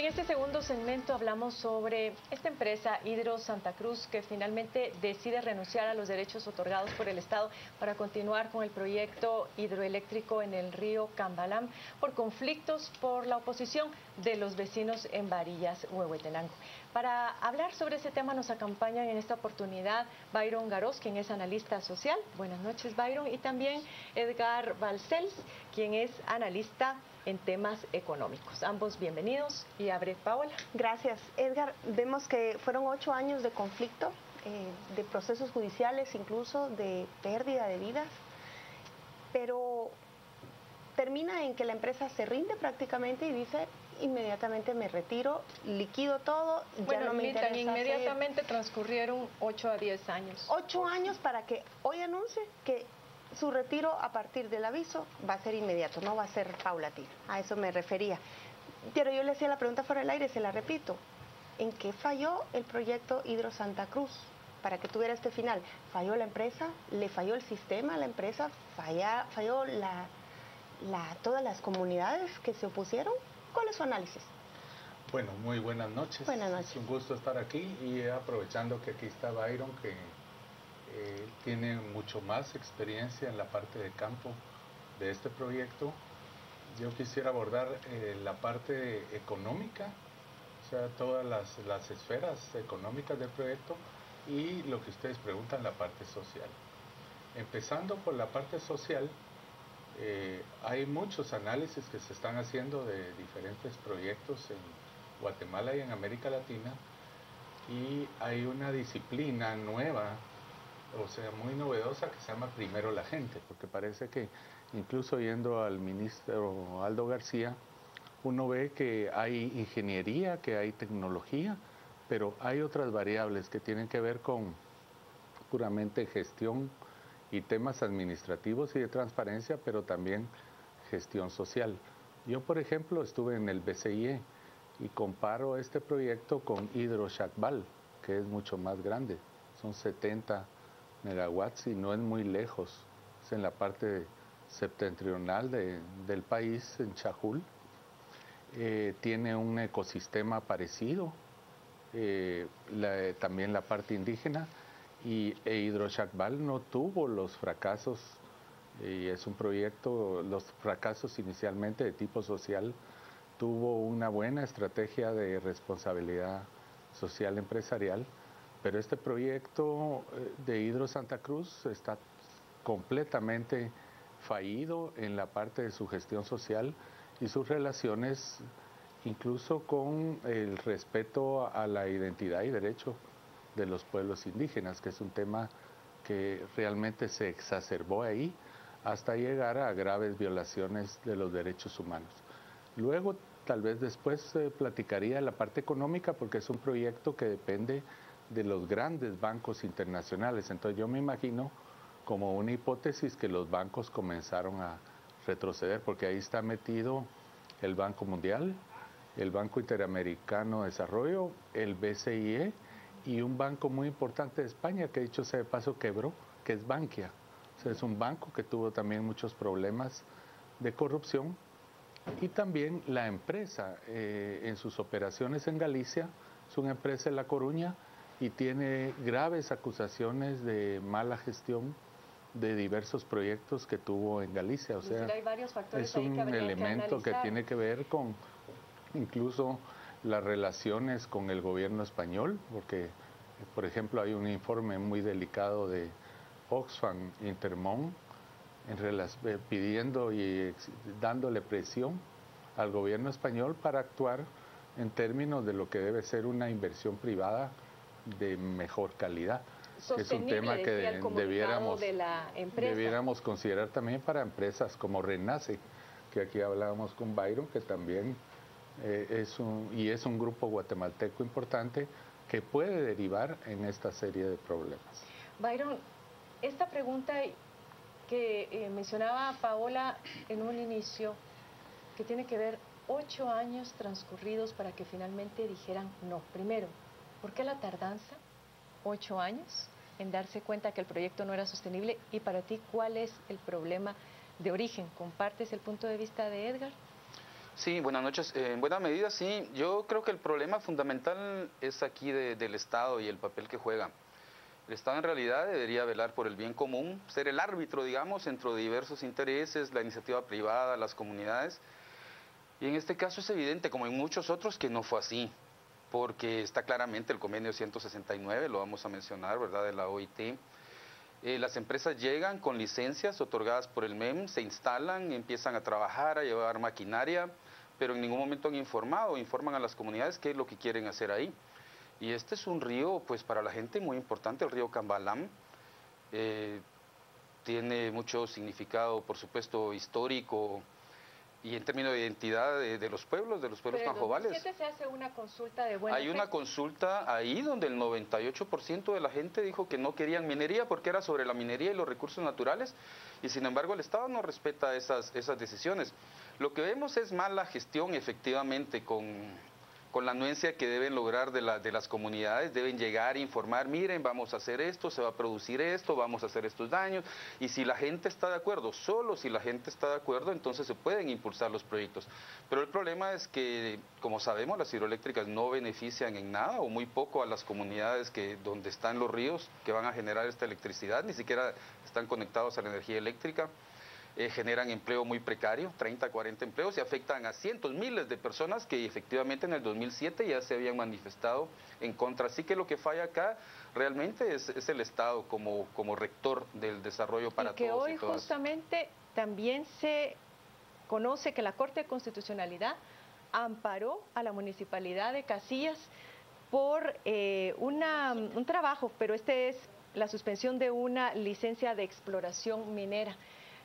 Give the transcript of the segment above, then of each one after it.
este segundo segmento hablamos sobre esta empresa Hidro Santa Cruz que finalmente decide renunciar a los derechos otorgados por el Estado para continuar con el proyecto hidroeléctrico en el río Cambalam por conflictos por la oposición de los vecinos en Varillas, Huehuetenango. Para hablar sobre ese tema nos acompañan en esta oportunidad Byron Garós, quien es analista social. Buenas noches, Byron. Y también Edgar Balcells, quien es analista en temas económicos. Ambos bienvenidos y abre Paola. Gracias, Edgar. Vemos que fueron 8 años de conflicto, de procesos judiciales, incluso de pérdida de vidas, pero termina en que la empresa se rinde prácticamente y dice: inmediatamente me retiro, liquido todo, ya no me interesa. Inmediatamente transcurrieron 8 a 10 años. 8 años para que hoy anuncie que su retiro a partir del aviso va a ser inmediato, no va a ser paulatino. A eso me refería. Pero yo le hacía la pregunta fuera del aire, se la repito. ¿En qué falló el proyecto Hidro Santa Cruz para que tuviera este final? ¿Falló la empresa? ¿Le falló el sistema a la empresa? ¿Falló todas las comunidades que se opusieron? ¿Cuál es su análisis? Bueno, muy buenas noches. Buenas noches. Es un gusto estar aquí y aprovechando que aquí está Byron, que tiene mucho más experiencia en la parte de campo de este proyecto. Yo quisiera abordar la parte económica, o sea, todas las esferas económicas del proyecto y lo que ustedes preguntan, la parte social. Empezando por la parte social, hay muchos análisis que se están haciendo de diferentes proyectos en Guatemala y en América Latina, y hay una disciplina nueva, o sea, muy novedosa, que se llama primero la gente, porque parece que incluso yendo al ministro Aldo García, uno ve que hay ingeniería, que hay tecnología, pero hay otras variables que tienen que ver con puramente gestión y temas administrativos y de transparencia, pero también gestión social. Yo, por ejemplo, estuve en el BCIE y comparo este proyecto con Hidro Shakbal, que es mucho más grande, son 70 megawatts y no es muy lejos, es en la parte septentrional del país, en Chajul. Tiene un ecosistema parecido, también la parte indígena, y Hidro Shakbal no tuvo los fracasos, y es un proyecto, los fracasos inicialmente de tipo social, tuvo una buena estrategia de responsabilidad social empresarial, pero este proyecto de Hidro Santa Cruz está completamente fallido en la parte de su gestión social y sus relaciones, incluso con el respeto a la identidad y derecho de los pueblos indígenas, que es un tema que realmente se exacerbó ahí hasta llegar a graves violaciones de los derechos humanos. Luego, tal vez después platicaría la parte económica, porque es un proyecto que depende de los grandes bancos internacionales. Entonces yo me imagino como una hipótesis que los bancos comenzaron a retroceder, porque ahí está metido el Banco Mundial, el Banco Interamericano de Desarrollo, el BCIE y un banco muy importante de España que, dicho sea de paso, quebró, que es Bankia. O sea, es un banco que tuvo también muchos problemas de corrupción. Y también la empresa en sus operaciones en Galicia, es una empresa de La Coruña y tiene graves acusaciones de mala gestión de diversos proyectos que tuvo en Galicia. O sea, hay varios factores es un elemento que tiene que ver con incluso las relaciones con el gobierno español, porque, por ejemplo, hay un informe muy delicado de Oxfam Intermón pidiendo y dándole presión al gobierno español para actuar en términos de lo que debe ser una inversión privada de mejor calidad. Es un tema que debiéramos considerar también para empresas como Renace, que aquí hablábamos con Byron, que también es un grupo guatemalteco importante que puede derivar en esta serie de problemas. Byron, esta pregunta que mencionaba Paola en un inicio, que tiene que ver 8 años transcurridos para que finalmente dijeran no. Primero, ¿por qué la tardanza? 8 años en darse cuenta que el proyecto no era sostenible. Y para ti, ¿cuál es el problema de origen? ¿Compartes el punto de vista de Edgar? Sí, buenas noches. En buena medida, sí. Yo creo que el problema fundamental es aquí del Estado y el papel que juega. El Estado en realidad debería velar por el bien común, ser el árbitro, digamos, entre diversos intereses, la iniciativa privada, las comunidades. Y en este caso es evidente, como en muchos otros, que no fue así, porque está claramente el convenio 169, lo vamos a mencionar, ¿verdad?, de la OIT. Las empresas llegan con licencias otorgadas por el MEM, se instalan, empiezan a trabajar, a llevar maquinaria, pero en ningún momento han informado, informan a las comunidades qué es lo que quieren hacer ahí. Y este es un río, pues para la gente muy importante, el río Cambalam. Tiene mucho significado, por supuesto, histórico y en términos de identidad de los pueblos panjobales. Pero en 2007 se hace una consulta de buena Hay una consulta ahí donde el 98% de la gente dijo que no querían minería porque era sobre la minería y los recursos naturales, y sin embargo el Estado no respeta esas decisiones. Lo que vemos es mala gestión, efectivamente, con la anuencia que deben lograr de las comunidades. Deben llegar e informar, miren, vamos a hacer esto, se va a producir esto, vamos a hacer estos daños, y si la gente está de acuerdo, solo si la gente está de acuerdo, entonces se pueden impulsar los proyectos. Pero el problema es que, como sabemos, las hidroeléctricas no benefician en nada o muy poco a las comunidades donde están los ríos que van a generar esta electricidad, ni siquiera están conectados a la energía eléctrica. Generan empleo muy precario, 30, 40 empleos, y afectan a cientos, miles de personas que efectivamente en el 2007 ya se habían manifestado en contra. Así que lo que falla acá realmente es el Estado como rector del desarrollo para todos y todas. Y que hoy justamente también se conoce que la Corte de Constitucionalidad amparó a la Municipalidad de Casillas por un trabajo, pero este es la suspensión de una licencia de exploración minera,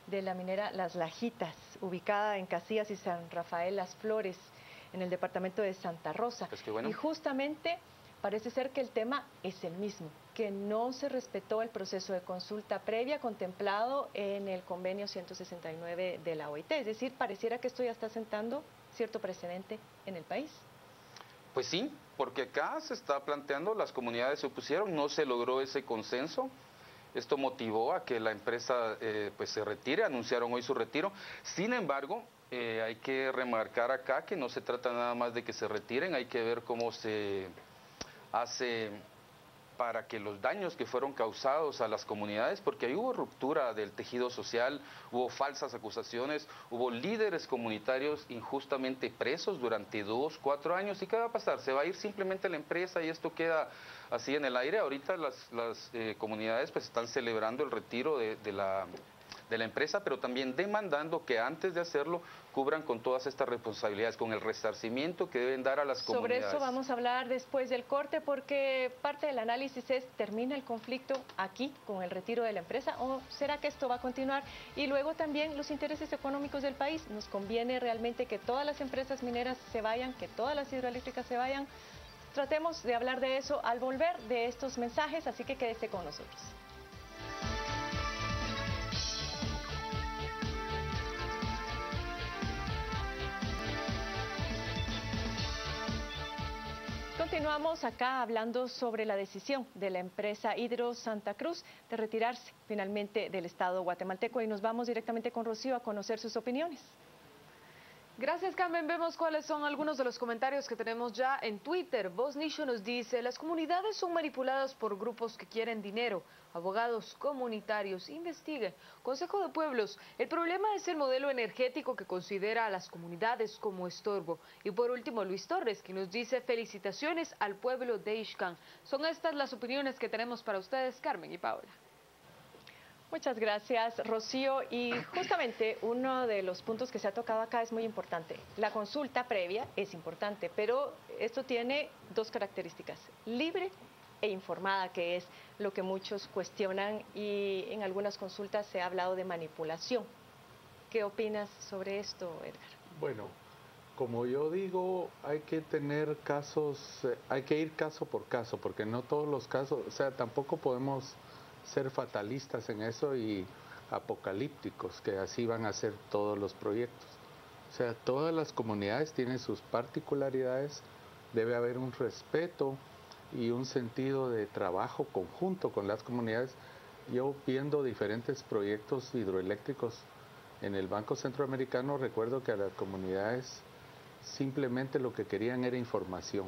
de la minera Las Lajitas, ubicada en Casillas y San Rafael Las Flores, en el departamento de Santa Rosa. Pues qué bueno. Y justamente parece ser que el tema es el mismo, que no se respetó el proceso de consulta previa contemplado en el convenio 169 de la OIT. Es decir, pareciera que esto ya está sentando cierto precedente en el país. Pues sí, porque acá se está planteando, las comunidades se opusieron, no se logró ese consenso. Esto motivó a que la empresa pues se retire, anunciaron hoy su retiro. Sin embargo, hay que remarcar acá que no se trata nada más de que se retiren, hay que ver cómo se hace para que los daños que fueron causados a las comunidades, porque ahí hubo ruptura del tejido social, hubo falsas acusaciones, hubo líderes comunitarios injustamente presos durante 2, 4 años. ¿Y qué va a pasar? ¿Se va a ir simplemente la empresa y esto queda así en el aire? Ahorita las comunidades pues están celebrando el retiro de la empresa, pero también demandando que antes de hacerlo cubran con todas estas responsabilidades, con el resarcimiento que deben dar a las comunidades. Sobre eso vamos a hablar después del corte, porque parte del análisis es, ¿termina el conflicto aquí con el retiro de la empresa o será que esto va a continuar? Y luego también los intereses económicos del país. ¿Nos conviene realmente que todas las empresas mineras se vayan, que todas las hidroeléctricas se vayan? Tratemos de hablar de eso al volver de estos mensajes, así que quédese con nosotros. Continuamos acá hablando sobre la decisión de la empresa Hidro Santa Cruz de retirarse finalmente del Estado guatemalteco, y nos vamos directamente con Rocío a conocer sus opiniones. Gracias, Carmen. Vemos cuáles son algunos de los comentarios que tenemos ya en Twitter. Voz Nation nos dice: las comunidades son manipuladas por grupos que quieren dinero. Abogados comunitarios, investiguen. Consejo de Pueblos: el problema es el modelo energético que considera a las comunidades como estorbo. Y por último, Luis Torres, que nos dice: felicitaciones al pueblo de Ixcán. Son estas las opiniones que tenemos para ustedes, Carmen y Paola. Muchas gracias, Rocío. Y justamente uno de los puntos que se ha tocado acá es muy importante. La consulta previa es importante, pero esto tiene dos características: libre e informada, que es lo que muchos cuestionan, y en algunas consultas se ha hablado de manipulación. ¿Qué opinas sobre esto, Edgar? Bueno, como yo digo, hay que tener casos, hay que ir caso por caso, porque no todos los casos, o sea, tampoco podemos ser fatalistas en eso y apocalípticos, que así van a ser todos los proyectos. O sea, todas las comunidades tienen sus particularidades, debe haber un respeto y un sentido de trabajo conjunto con las comunidades. Yo viendo diferentes proyectos hidroeléctricos en el Banco Centroamericano, recuerdo que a las comunidades simplemente lo que querían era información.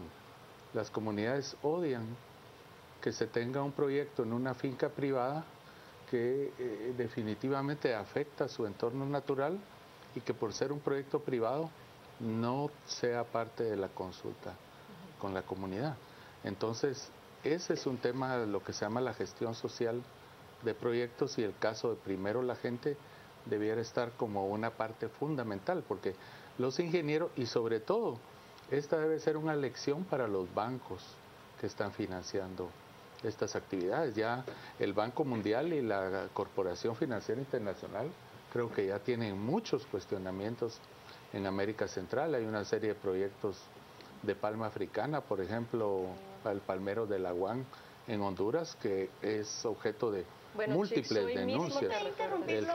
Las comunidades odian que se tenga un proyecto en una finca privada que definitivamente afecta su entorno natural y que por ser un proyecto privado no sea parte de la consulta con la comunidad. Entonces, ese es un tema, lo que se llama la gestión social de proyectos, y el caso de primero la gente debiera estar como una parte fundamental, porque los ingenieros, y sobre todo, esta debe ser una lección para los bancos que están financiando estas actividades. Ya el Banco Mundial y la Corporación Financiera Internacional creo que ya tienen muchos cuestionamientos en América Central. Hay una serie de proyectos de palma africana, por ejemplo, el palmero de la Guan en Honduras, que es objeto de múltiples denuncias.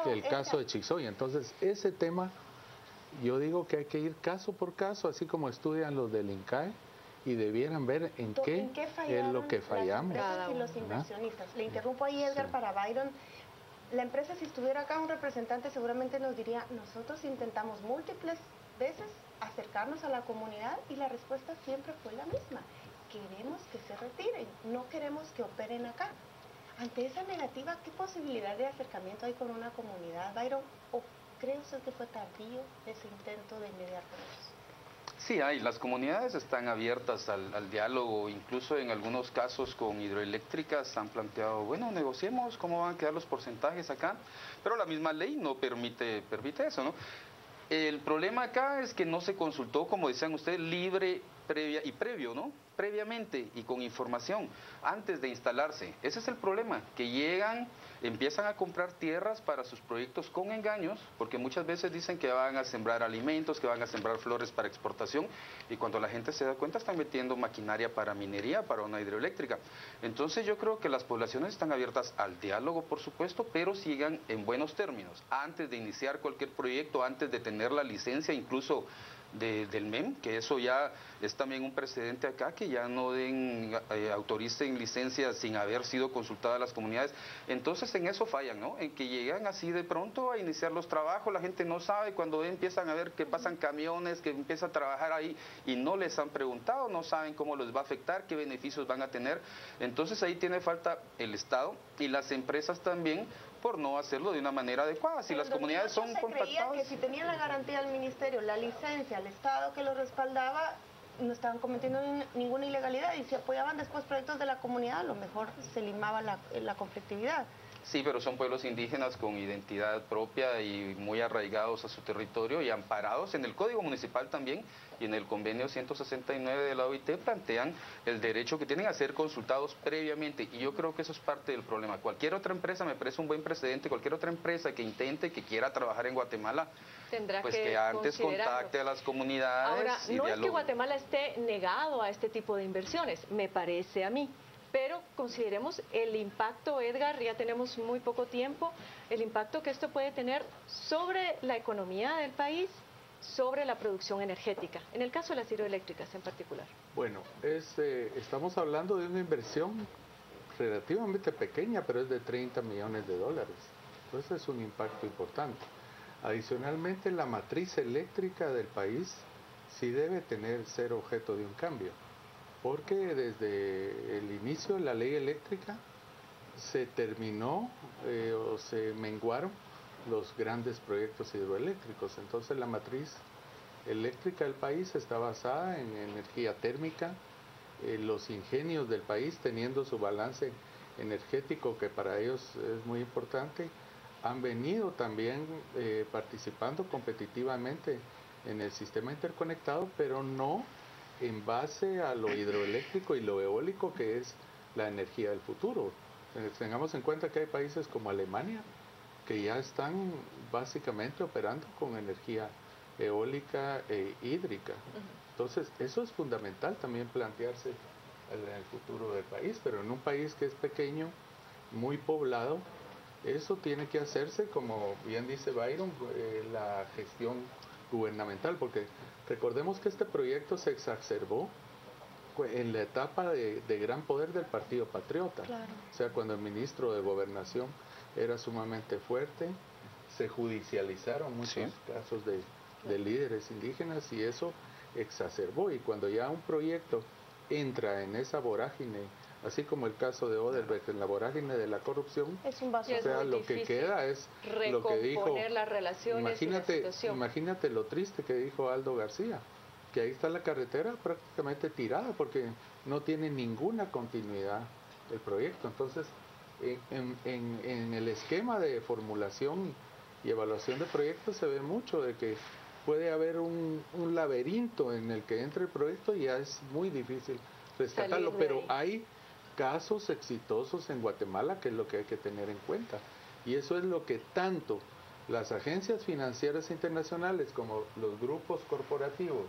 El caso de Chixoy. Entonces, ese tema, yo digo que hay que ir caso por caso, así como estudian los del INCAE, y debieran ver en qué es lo que fallamos. Las empresas y los inversionistas. Le interrumpo ahí, Edgar, sí, para Byron. La empresa, si estuviera acá un representante, seguramente nos diría, nosotros intentamos múltiples veces acercarnos a la comunidad y la respuesta siempre fue la misma. Queremos que se retiren, no queremos que operen acá. Ante esa negativa, ¿qué posibilidad de acercamiento hay con una comunidad, Byron? ¿O cree usted que fue tardío ese intento de mediar con ellos? Sí, hay. Las comunidades están abiertas al diálogo, incluso en algunos casos con hidroeléctricas han planteado, bueno, negociemos cómo van a quedar los porcentajes acá, pero la misma ley no permite eso, ¿no? El problema acá es que no se consultó, como decían ustedes, previo, ¿no? Previamente y con información, antes de instalarse. Ese es el problema, que llegan, empiezan a comprar tierras para sus proyectos con engaños, porque muchas veces dicen que van a sembrar alimentos, que van a sembrar flores para exportación, y cuando la gente se da cuenta están metiendo maquinaria para minería, para una hidroeléctrica. Entonces yo creo que las poblaciones están abiertas al diálogo, por supuesto, pero sigan en buenos términos. Antes de iniciar cualquier proyecto, antes de tener la licencia, incluso del MEM, que eso ya es también un precedente acá, que ya no autoricen licencias sin haber sido consultadas las comunidades. Entonces en eso fallan, ¿no? En que llegan así de pronto a iniciar los trabajos, la gente no sabe, cuando empiezan a ver que pasan camiones, que empiezan a trabajar ahí y no les han preguntado, no saben cómo les va a afectar, qué beneficios van a tener. Entonces ahí tiene falta el Estado y las empresas también, por no hacerlo de una manera adecuada. Si las comunidades son compactadas... que si tenían la garantía del ministerio, la licencia, el Estado que lo respaldaba, no estaban cometiendo ninguna ilegalidad, y si apoyaban después proyectos de la comunidad, a lo mejor se limaba la conflictividad. Sí, pero son pueblos indígenas con identidad propia y muy arraigados a su territorio y amparados en el Código Municipal también, y en el convenio 169 de la OIT plantean el derecho que tienen a ser consultados previamente, y yo creo que eso es parte del problema. Cualquier otra empresa, me parece un buen precedente, cualquier otra empresa que intente, que quiera trabajar en Guatemala, tendrá pues que antes contacte a las comunidades. Ahora, y no dialogue. es que Guatemala esté negado a este tipo de inversiones, me parece a mí. Pero consideremos el impacto, Edgar, ya tenemos muy poco tiempo, el impacto que esto puede tener sobre la economía del país, sobre la producción energética, en el caso de las hidroeléctricas en particular. Bueno, estamos hablando de una inversión relativamente pequeña, pero es de 30 millones de dólares. Entonces es un impacto importante. Adicionalmente, la matriz eléctrica del país sí debe ser objeto de un cambio, porque desde el inicio de la ley eléctrica se terminó o se menguaron los grandes proyectos hidroeléctricos. Entonces la matriz eléctrica del país está basada en energía térmica, los ingenios del país teniendo su balance energético, que para ellos es muy importante, han venido también participando competitivamente en el sistema interconectado, pero no en base a lo hidroeléctrico y lo eólico, que es la energía del futuro. Tengamos en cuenta que hay países como Alemania que ya están básicamente operando con energía eólica e hídrica. Entonces, eso es fundamental también plantearse en el futuro del país, pero en un país que es pequeño, muy poblado, eso tiene que hacerse, como bien dice Byron, la gestión gubernamental, porque recordemos que este proyecto se exacerbó en la etapa de gran poder del Partido Patriota. Claro. O sea, cuando el ministro de Gobernación era sumamente fuerte, se judicializaron muchos casos de de líderes indígenas y eso exacerbó. Y cuando ya un proyecto entra en esa vorágine, así como el caso de Odebrecht, en la vorágine de la corrupción, Es un vaso. o sea, lo que queda es lo que dijo. Las relaciones Imagínate lo triste que dijo Aldo García, que ahí está la carretera prácticamente tirada porque no tiene ninguna continuidad el proyecto. Entonces, en el esquema de formulación y evaluación de proyectos se ve mucho de que puede haber un laberinto en el que entre el proyecto y ya es muy difícil rescatarlo, pero hay casos exitosos en Guatemala que es lo que hay que tener en cuenta, y eso es lo que tanto las agencias financieras internacionales como los grupos corporativos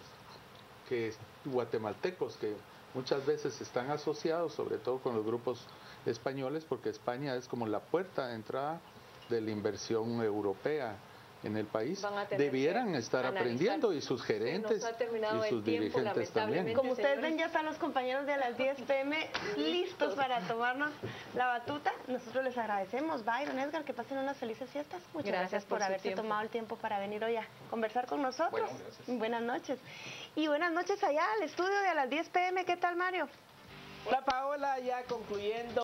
guatemaltecos que muchas veces están asociados sobre todo con los grupos españoles, porque España es como la puerta de entrada de la inversión europea en el país, debieran estar aprendiendo, y sus gerentes y sus dirigentes también. Como ustedes ven, ya están los compañeros de a las 10 p.m. listos para tomarnos la batuta. Nosotros les agradecemos, Byron, Edgar, que pasen unas felices fiestas. Muchas gracias por haberse tomado el tiempo para venir hoy a conversar con nosotros. Buenas noches. Y buenas noches allá al estudio de a las 10 p.m. ¿Qué tal, Mario? Hola, Paola, ya concluyendo